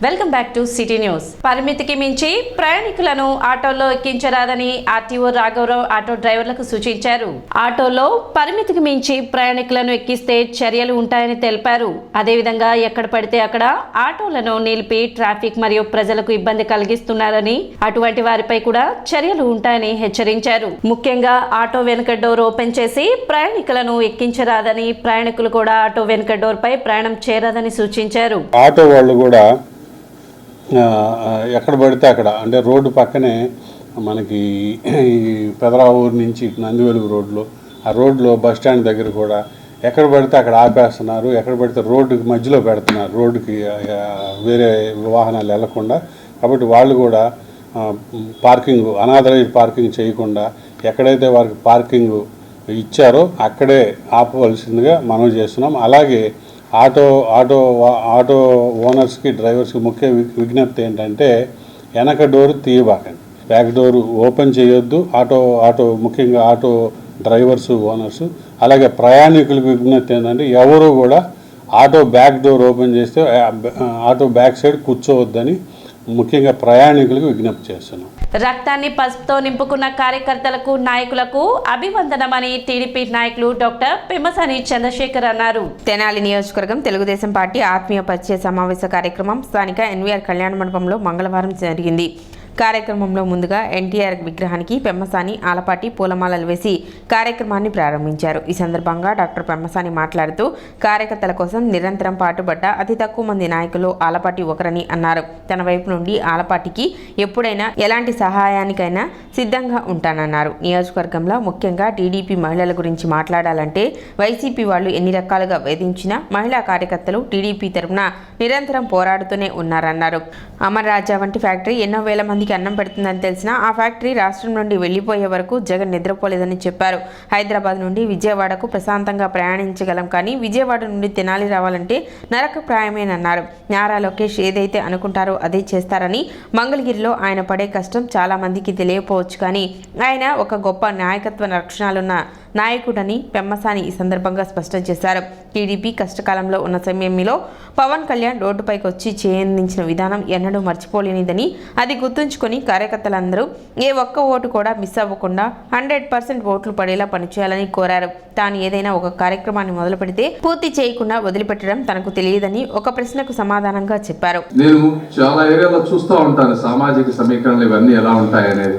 Welcome back to city news. పరిమితికి మించి ప్రయాణికులను ఆటోలో ఎక్కించరాదని ఆర్టీఓ రాఘవరావు ఆటో డ్రైవర్లకు సూచించారు. ఆటోలో పరిమితికి మించి ప్రయాణికులను ఎక్కిస్తే చర్యలు ఉంటాయని తెలిపారు. అదేవిధంగా ఎక్కడ పడితే అక్కడ ఆటోలను నిలిపి ట్రాఫిక్ మరియు ప్రజలకు ఇబ్బంది కలిగిస్తున్నారని, అటువంటి వారిపై కూడా చర్యలు ఉంటాయని హెచ్చరించారు. ముఖ్యంగా ఆటో వెనుక డోర్ ఓపెన్ చేసి ప్రయాణికులను ఎక్కించరాదని, ప్రయాణికులు కూడా ఆటో వెనుక డోర్ పై ప్రయాణం చేయరాదని సూచించారు. ఆటో వాళ్ళు కూడా ఎక్కడ పడితే అక్కడ, అంటే రోడ్డు పక్కనే మనకి ఈ పెదరావూరు నుంచి నందివెలుగు రోడ్లో, ఆ రోడ్లో బస్ స్టాండ్ దగ్గర కూడా ఎక్కడ పడితే అక్కడ ఆపేస్తున్నారు. ఎక్కడ పడితే రోడ్డుకి మధ్యలో పెడుతున్నారు, రోడ్డుకి వేరే వాహనాలు వెళ్లకుండా. కాబట్టి వాళ్ళు కూడా పార్కింగ్, అనాథరైజ్డ్ పార్కింగ్ చేయకుండా ఎక్కడైతే వారికి పార్కింగ్ ఇచ్చారో అక్కడే ఆపవలసిందిగా మనం చేస్తున్నాం. అలాగే ఆటో ఓనర్స్కి, డ్రైవర్స్కి ముఖ్య విజ్ఞప్తి ఏంటంటే వెనక డోరు తీయబాకండి, బ్యాక్ డోరు ఓపెన్ చేయొద్దు. ముఖ్యంగా ఆటో డ్రైవర్స్, ఓనర్స్, అలాగే ప్రయాణికులకు విజ్ఞప్తి ఏంటంటే ఎవరు కూడా ఆటో బ్యాక్ డోర్ ఓపెన్ చేస్తే ఆటో బ్యాక్ సైడ్ కూర్చోవద్దని ముఖ్యంగా ప్రయాణికులకు విజ్ఞప్తి చేస్తున్నాం. రక్తాన్ని పసుపుతో నింపుకున్న కార్యకర్తలకు, నాయకులకు అభివందనమని టీడీపీ నాయకులు డాక్టర్ పెమ్మసాని చంద్రశేఖర్ అన్నారు. తెనాలి నియోజకవర్గం తెలుగుదేశం పార్టీ ఆత్మీయ పరిచయ సమావేశ కార్యక్రమం స్థానిక ఎన్వీఆర్ కళ్యాణ మండపంలో మంగళవారం జరిగింది. కార్యక్రమంలో ముందుగా ఎన్టీఆర్ విగ్రహానికి పెమ్మసాని, ఆలపాటి పూలమాలలు వేసి కార్యక్రమాన్ని ప్రారంభించారు. ఈ సందర్భంగా డాక్టర్ పెమ్మసాని మాట్లాడుతూ కార్యకర్తల కోసం నిరంతరం పాటుపడ్డ అతి తక్కువ మంది నాయకులు ఆలపాటి ఒకరని అన్నారు. తన వైపు నుండి ఆలపాటికి ఎప్పుడైనా ఎలాంటి సహాయానికైనా సిద్ధంగా ఉంటానన్నారు. నియోజకవర్గంలో ముఖ్యంగా టీడీపీ మహిళల గురించి మాట్లాడాలంటే వైసీపీ వాళ్ళు ఎన్ని రకాలుగా వేధించినా మహిళా కార్యకర్తలు టీడీపీ తరఫున నిరంతరం పోరాడుతూనే ఉన్నారన్నారు. అమర్ రాజా వంటి ఫ్యాక్టరీ ఎన్నో వేల మంది అన్నం పెడుతుందని తెలిసినా ఆ ఫ్యాక్టరీ రాష్ట్రం నుండి వెళ్లిపోయే వరకు జగన్ నిద్రపోలేదని చెప్పారు. హైదరాబాద్ నుండి విజయవాడకు ప్రశాంతంగా ప్రయాణించగలం, కానీ విజయవాడ నుండి తెనాలి రావాలంటే నరకప్రాయమేనన్నారు. నారా లోకేష్ ఏదైతే అనుకుంటారో అదే చేస్తారని, మంగళగిరిలో ఆయన పడే కష్టం చాలా మందికి తెలియకపోవచ్చు, కానీ ఆయన ఒక గొప్ప నాయకత్వ లక్షణాలున్న నాయకుడని పెమ్మసాని ఈ సందర్భంగా స్పష్టం చేశారు. టీడీపీ కష్టకాలంలో ఉన్న సమయంలో పవన్ కళ్యాణ్ రోడ్డుపైకి వచ్చి చేయందించిన విధానం ఎన్నడూ మర్చిపోలేనిదని, అది గుర్తుంచుకొని కార్యకర్తలందరూ ఏ ఒక్క ఓటు కూడా మిస్ అవ్వకుండా 100% ఓట్లు పడేలా పనిచేయాలని కోరారు. తాను ఏదైనా ఒక కార్యక్రమాన్ని మొదలు పెడితే పూర్తి చేయకుండా వదిలిపెట్టడం తనకు తెలియదని ఒక ప్రశ్నకు సమాధానంగా చెప్పారు. నేను చాలా ఏరియాలో చూస్తూ ఉంటాను సామాజిక సమీకరణలు ఇవన్నీ ఎలా ఉంటాయనేది.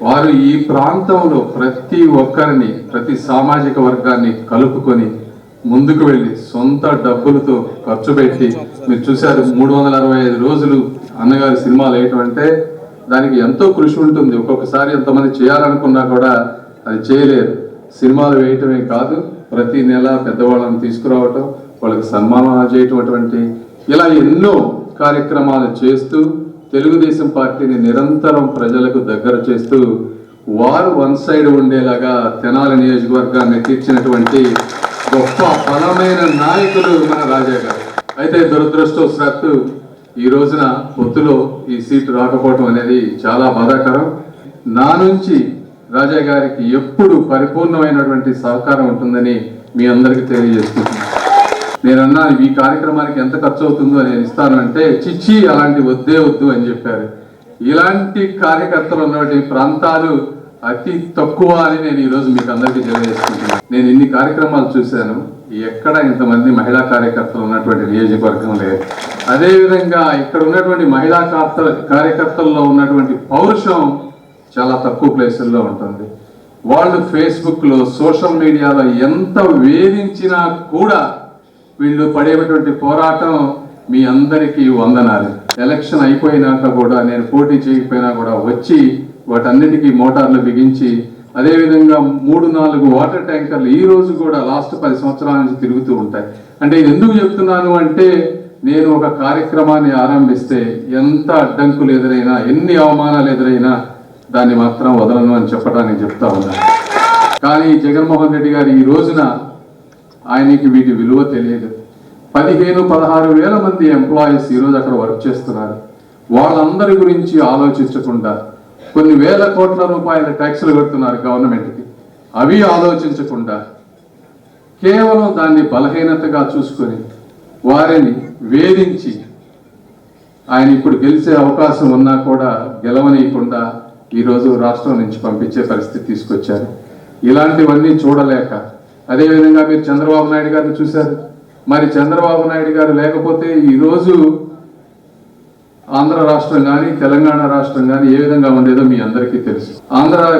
వారు ఈ ప్రాంతంలో ప్రతి ఒక్కరిని, ప్రతి సామాజిక వర్గాన్ని కలుపుకొని ముందుకు వెళ్ళి సొంత డబ్బులతో ఖర్చు పెట్టి, మీరు చూశారు 365 రోజులు అన్నగారి సినిమాలు వేయటం అంటే దానికి ఎంతో కృషి ఉంటుంది. ఒక్కొక్కసారి ఎంతమంది చేయాలనుకున్నా కూడా అది చేయలేరు. సినిమాలు వేయటమే కాదు, ప్రతి నెల పెద్దవాళ్ళని తీసుకురావటం, వాళ్ళకి సన్మానాలు చేయటం, ఇలా ఎన్నో కార్యక్రమాలు చేస్తూ తెలుగుదేశం పార్టీని నిరంతరం ప్రజలకు దగ్గర చేస్తూ వారు వన్ సైడ్ ఉండేలాగా తెనాలి నియోజకవర్గాన్ని తీర్చినటువంటి గొప్ప బలమైన నాయకులు మన రాజా గారు. అయితే దురదృష్టవశాత్తు ఈ రోజున పొత్తులో ఈ సీటు రాకపోవటం అనేది చాలా బాధాకరం. నా నుంచి రాజా గారికి ఎప్పుడు పరిపూర్ణమైనటువంటి సహకారం ఉంటుందని మీ అందరికీ తెలియజేస్తున్నాను. నేనన్నా ఈ కార్యక్రమానికి ఎంత ఖర్చు అవుతుందో నేను ఇస్తాను అంటే, చిచ్చి అలాంటి వద్దు అని చెప్పారు. ఇలాంటి కార్యకర్తలు ఉన్నటువంటి ప్రాంతాలు అతి తక్కువ అని నేను ఈరోజు మీకు అందరికీ తెలియజేసుకుంటున్నాను. నేను ఇన్ని కార్యక్రమాలు చూశాను, ఎక్కడ ఇంతమంది మహిళా కార్యకర్తలు ఉన్నటువంటి నియోజకవర్గం లేదు. అదేవిధంగా ఇక్కడ ఉన్నటువంటి మహిళా కార్యకర్తల్లో ఉన్నటువంటి పౌరుషం చాలా తక్కువ ప్లేసుల్లో ఉంటుంది. వాళ్ళు ఫేస్బుక్లో, సోషల్ మీడియాలో ఎంత వేధించినా కూడా వీళ్ళు పడేటువంటి పోరాటం మీ అందరికీ వందనాలు. ఎలక్షన్ అయిపోయినాక కూడా, నేను పోటీ చేయకపోయినా కూడా వచ్చి వాటన్నిటికీ మోటార్లు బిగించి, అదేవిధంగా 3-4 వాటర్ ట్యాంకర్లు ఈ రోజు కూడా లాస్ట్ 10 సంవత్సరాల నుంచి తిరుగుతూ ఉంటాయి. అంటే ఇది ఎందుకు చెప్తున్నాను అంటే, నేను ఒక కార్యక్రమాన్ని ఆరంభిస్తే ఎంత అడ్డంకులు ఎదురైనా, ఎన్ని అవమానాలు ఎదురైనా దాన్ని మాత్రం వదలను అని చెప్పడానికి చెప్తా ఉన్నాను. కానీ జగన్మోహన్ రెడ్డి గారు ఈ రోజున ఆయనకి వీటి విలువ తెలియదు. 15-16 వేల మంది ఎంప్లాయీస్ ఈరోజు అక్కడ వర్క్ చేస్తున్నారు. వాళ్ళందరి గురించి ఆలోచించకుండా కొన్ని వేల కోట్ల రూపాయల ట్యాక్సులు కడుతున్నారు గవర్నమెంట్కి. అవి ఆలోచించకుండా కేవలం దాన్ని బలహీనతగా చూసుకొని వారిని వేధించి ఆయన ఇప్పుడు గెలిచే అవకాశం ఉన్నా కూడా గెలవనీయకుండా ఈరోజు రాష్ట్రం నుంచి పంపించే పరిస్థితి తీసుకొచ్చారు. ఇలాంటివన్నీ చూడలేక, అదేవిధంగా మీరు చంద్రబాబు నాయుడు గారిని చూశారు. మరి చంద్రబాబు నాయుడు గారు లేకపోతే ఈరోజు ఆంధ్ర రాష్ట్రం కానీ తెలంగాణ రాష్ట్రం కానీ ఏ విధంగా ఉండేదో మీ అందరికీ తెలుసు.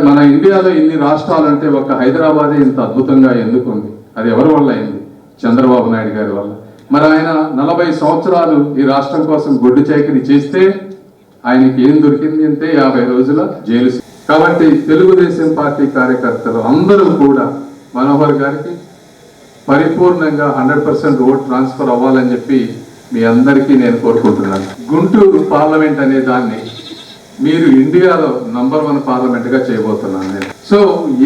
మన ఇండియాలో ఇన్ని రాష్ట్రాలు అంటే ఒక హైదరాబాదే ఇంత అద్భుతంగా ఎందుకు ఉంది? అది ఎవరి వల్ల అయింది? చంద్రబాబు నాయుడు గారి వల్ల. మరి ఆయన 40 సంవత్సరాలు ఈ రాష్ట్రం కోసం గొడ్డు చాకిరీ చేస్తే ఆయనకి ఏం దొరికింది అంటే 50 రోజుల జైలు. కాబట్టి తెలుగుదేశం పార్టీ కార్యకర్తలు అందరూ కూడా మనోహర్ గారికి పరిపూర్ణంగా 100% ఓట్ ట్రాన్స్ఫర్ అవ్వాలని చెప్పి మీ అందరికీ నేను కోరుకుంటున్నాను. గుంటూరు పార్లమెంట్ అనే దాన్ని మీరు ఇండియాలో నంబర్ 1 పార్లమెంట్గా చేయబోతున్నాను నేను. సో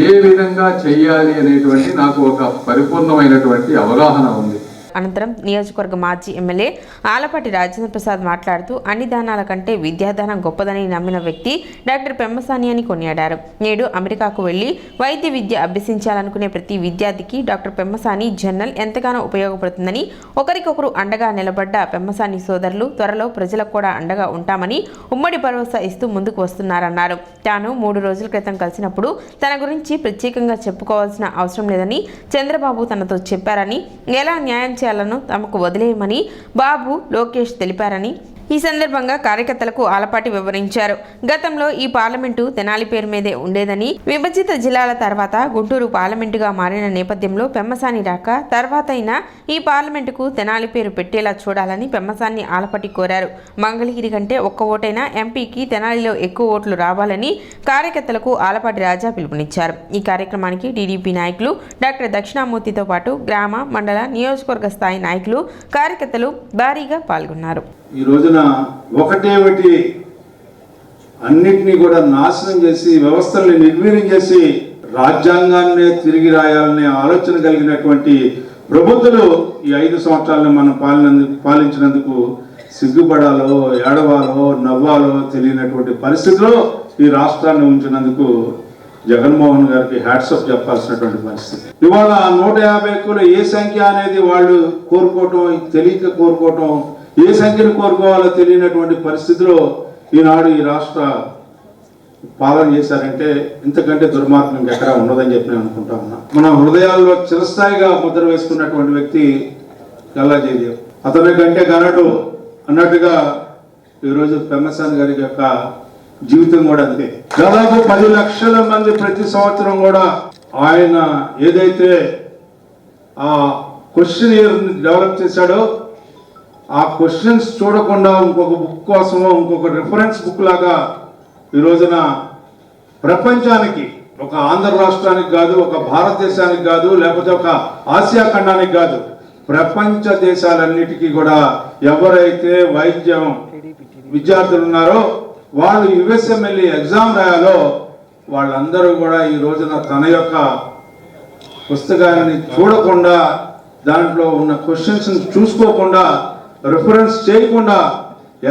ఏ విధంగా చెయ్యాలి అనేటువంటి నాకు ఒక పరిపూర్ణమైనటువంటి అవగాహన ఉంది. అనంతరం నియోజకవర్గ మాజీ ఎమ్మెల్యే ఆలపాటి రాజేంద్ర ప్రసాద్ మాట్లాడుతూ అన్ని దానాల కంటే విద్యాదానం గొప్పదని నమ్మిన వ్యక్తి డాక్టర్ పెమ్మసాని అని కొనియాడారు. నేడు అమెరికాకు వెళ్లి వైద్య విద్య అభ్యసించాలనుకునే ప్రతి విద్యార్థికి డాక్టర్ పెమ్మసాని జర్నల్ ఎంతగానో ఉపయోగపడుతుందని, ఒకరికొకరు అండగా నిలబడ్డ పెమ్మసాని సోదరులు త్వరలో ప్రజలకు కూడా అండగా ఉంటామని ఉమ్మడి భరోసా ఇస్తూ ముందుకు వస్తున్నారన్నారు. తాను 3 రోజుల క్రితం కలిసినప్పుడు తన గురించి ప్రత్యేకంగా చెప్పుకోవాల్సిన అవసరం లేదని చంద్రబాబు తనతో చెప్పారని, ఎలా న్యాయం చేయాలను తమకు వదిలేయమని బాబు లోకేష్ తెలిపారని ఈ సందర్భంగా కార్యకర్తలకు ఆలపాటి వివరించారు. గతంలో ఈ పార్లమెంటు తెనాలి పేరు మీదే ఉండేదని, విభజిత జిల్లాల తర్వాత గుంటూరు పార్లమెంటుగా మారిన నేపథ్యంలో పెమ్మసాని రాక తర్వాత అయినా ఈ పార్లమెంటుకు తెనాలి పేరు పెట్టేలా చూడాలని పెమ్మసాని ఆలపాటి కోరారు. మంగళగిరి కంటే ఒక్క ఓటైనా ఎంపీకి తెనాలిలో ఎక్కువ ఓట్లు రావాలని కార్యకర్తలకు ఆలపాటి రాజా పిలుపునిచ్చారు. ఈ కార్యక్రమానికి టీడీపీ నాయకులు డాక్టర్ దక్షిణామూర్తితో పాటు గ్రామ, మండల, నియోజకవర్గ స్థాయి నాయకులు, కార్యకర్తలు భారీగా పాల్గొన్నారు. ఈ రోజున ఒకటేమిటి అన్నిటినీ కూడా నాశనం చేసి, వ్యవస్థల్ని నిర్వీర్యం చేసి రాజ్యాంగాన్నే తిరిగి రాయాలనే ఆలోచన కలిగినటువంటి ప్రభుత్వాలు ఈ 5 సంవత్సరాలను మనం పాలించినందుకు సిగ్గుపడాలో, ఏడవాలో, నవ్వాలో తెలియనటువంటి పరిస్థితిలో ఈ రాష్ట్రాన్ని ఉంచినందుకు జగన్మోహన్ గారికి హ్యాట్స్ ఆఫ్ చెప్పాల్సినటువంటి పరిస్థితి. ఇవాళ 150 ఏ సంఖ్య అనేది వాళ్ళు కోరుకోవటం, తెలియక కోరుకోవటం, ఏ సంఖ్యను కోరుకోవాలో తెలియనటువంటి పరిస్థితిలో ఈనాడు ఈ రాష్ట్ర పాలన చేశారంటే ఇంతకంటే దుర్మార్గం ఇంకెక్కడా ఉండదని చెప్పి నేను అనుకుంటా ఉన్నా. మన హృదయాల్లో చిరస్థాయిగా ముద్ర వేసుకున్నటువంటి వ్యక్తి గల్లా జయదేవ్. అతని కంటే గనడు అన్నట్టుగా ఈరోజు పెమ్మసాని గారి యొక్క జీవితం కూడా అంతే. దాదాపు 10 లక్షల మంది ప్రతి సంవత్సరం కూడా ఆయన ఏదైతే ఆ క్వశ్చన్ డెవలప్ చేశాడో ఆ క్వశ్చన్స్ చూడకుండా ఇంకొక బుక్ కోసమో, ఇంకొక రిఫరెన్స్ బుక్ లాగా ఈ రోజున ప్రపంచానికి, ఒక ఆంధ్ర రాష్ట్రానికి కాదు, ఒక భారతదేశానికి కాదు, లేకపోతే ఒక ఆసియా ఖండానికి కాదు, ప్రపంచ దేశాలన్నిటికీ కూడా ఎవరైతే వైద్యం విద్యార్థులు ఉన్నారో వాళ్ళు యుఎస్ఎంఎల్ఈ ఎగ్జామ్ రాయాలో వాళ్ళందరూ కూడా ఈ రోజున తన యొక్క పుస్తకాన్ని చూడకుండా, దాంట్లో ఉన్న క్వశ్చన్స్ చూసుకోకుండా, రిఫరెన్స్ చేయకుండా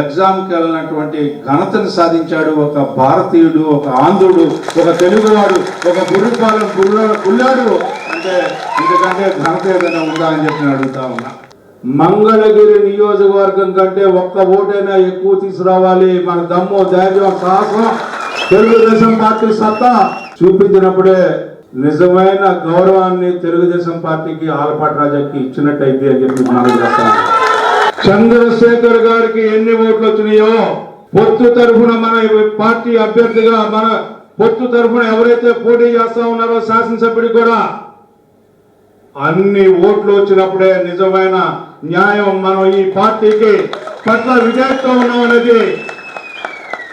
ఎగ్జామ్కి వెళ్ళినటువంటి ఘనతను సాధించాడు ఒక భారతీయుడు, ఒక ఆంధ్రుడు, ఒక తెలుగువాడు, ఒక బుర్రిపాలెం పుల్లాడు అంటే ఇంతకంటే ఘనత ఏదైనా ఉందా అని చెప్పి అడుగుతా ఉన్నా. మంగళగిరి నియోజకవర్గం కంటే ఒక్క ఓటైనా ఎక్కువ తీసుకురావాలి. మన దమ్ము, ధైర్యం, సాహసం తెలుగుదేశం పార్టీ సత్తా చూపించినప్పుడే నిజమైన గౌరవాన్ని తెలుగుదేశం పార్టీకి, ఆలపాటి రాజాకి ఇచ్చినట్టయితే అని చెప్పి మనం చేస్తాం. చంద్రశేఖర్ గారికి ఎన్ని ఓట్లు వచ్చినాయో పొత్తు తరఫున మన పార్టీ అభ్యర్థిగా, మన పొత్తు తరఫున ఎవరైతే పోటీ చేస్తా ఉన్నారో శాసనసభ్యుడికి కూడా అన్ని ఓట్లు వచ్చినప్పుడే నిజమైన న్యాయం, మనం ఈ పార్టీకి పట్ల విజయంతో ఉన్నాం అనేది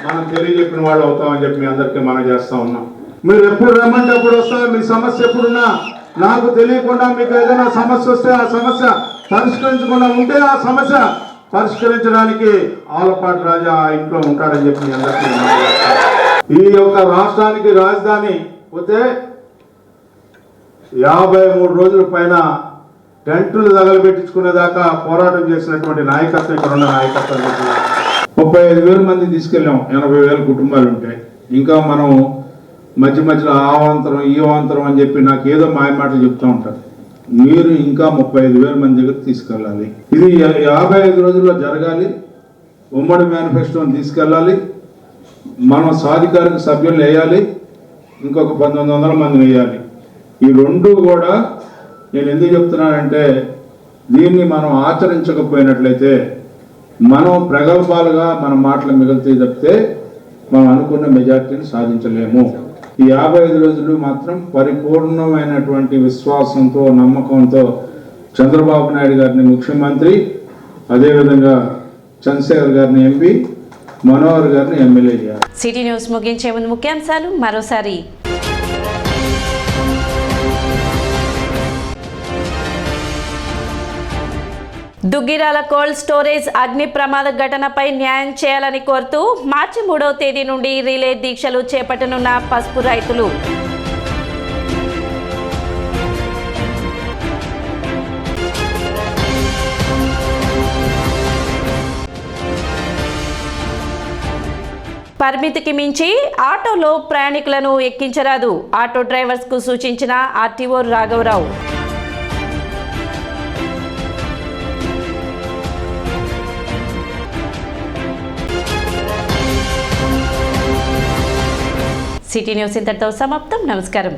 మనం తెలియజెప్పిన వాళ్ళు అవుతామని చెప్పి మీ అందరికీ మనం చేస్తా ఉన్నాం. మీరు ఎప్పుడు రమ్మంటే అప్పుడు వస్తాం. మీ సమస్య ఎప్పుడున్నా నాకు తెలియకుండా మీకు ఏదైనా సమస్య వస్తే ఆ సమస్య పరిష్కరించకుండా ఉంటే ఆ సమస్య పరిష్కరించడానికి ఆలపాటి రాజా ఆ ఇంట్లో ఉంటాడని చెప్పి మీ అందరికీ ఈ యొక్క రాష్ట్రానికి రాజధాని పోతే 53 రోజుల పైన టెంట్లు తగలబెట్టించుకునేదాకా పోరాటం చేసినటువంటి నాయకత్వం ఇక్కడ ఉన్న నాయకత్వం. 35,000 మంది తీసుకెళ్ళాం. 80,000 కుటుంబాలు ఉంటాయి. ఇంకా మనం మధ్య మధ్యలో ఆ అవాంతరం ఈ అవాంతరం అని చెప్పి నాకు ఏదో మాయమాటలు చెప్తూ ఉంటారు. మీరు ఇంకా 35,000 మంది దగ్గర తీసుకెళ్ళాలి. ఇది 55 రోజుల్లో జరగాలి. ఉమ్మడి మేనిఫెస్టోని తీసుకెళ్ళాలి. మనం సాధికారిక సభ్యులు వేయాలి, ఇంకొక 1900 మంది వేయాలి. ఈ రెండు కూడా నేను ఎందుకు చెప్తున్నానంటే, దీన్ని మనం ఆచరించకపోయినట్లయితే మనం ప్రగల్భాలుగా మన మాటలు మిగులుతాయి తప్పితే మనం అనుకున్న మెజార్టీని సాధించలేము. ఈ 55 రోజులు మాత్రం పరిపూర్ణమైనటువంటి విశ్వాసంతో, నమ్మకంతో చంద్రబాబు నాయుడు గారిని ముఖ్యమంత్రి, అదేవిధంగా చంద్రశేఖర్ గారిని ఎంపీ, మనోహర్ గారిని ఎమ్మెల్యే చేయాలి. సిటీ న్యూస్ ముగించే ముందు ముఖ్యాంశాలు మరోసారి. దుగ్గిరాల కోల్డ్ స్టోరేజ్ అగ్ని ప్రమాద ఘటనపై న్యాయం చేయాలని కోరుతూ మార్చి 3వ తేదీ నుండి రిలే దీక్షలు చేపట్టనున్న పసుపు రైతులు. పరిమితికి మించి ఆటోలో ప్రయాణికులను ఎక్కించరాదు, ఆటో డ్రైవర్స్కు సూచించిన ఆర్టీఓ రాఘవరావు. సిటీ న్యూస్ ఇంతటితో సమాప్తం. నమస్కారం.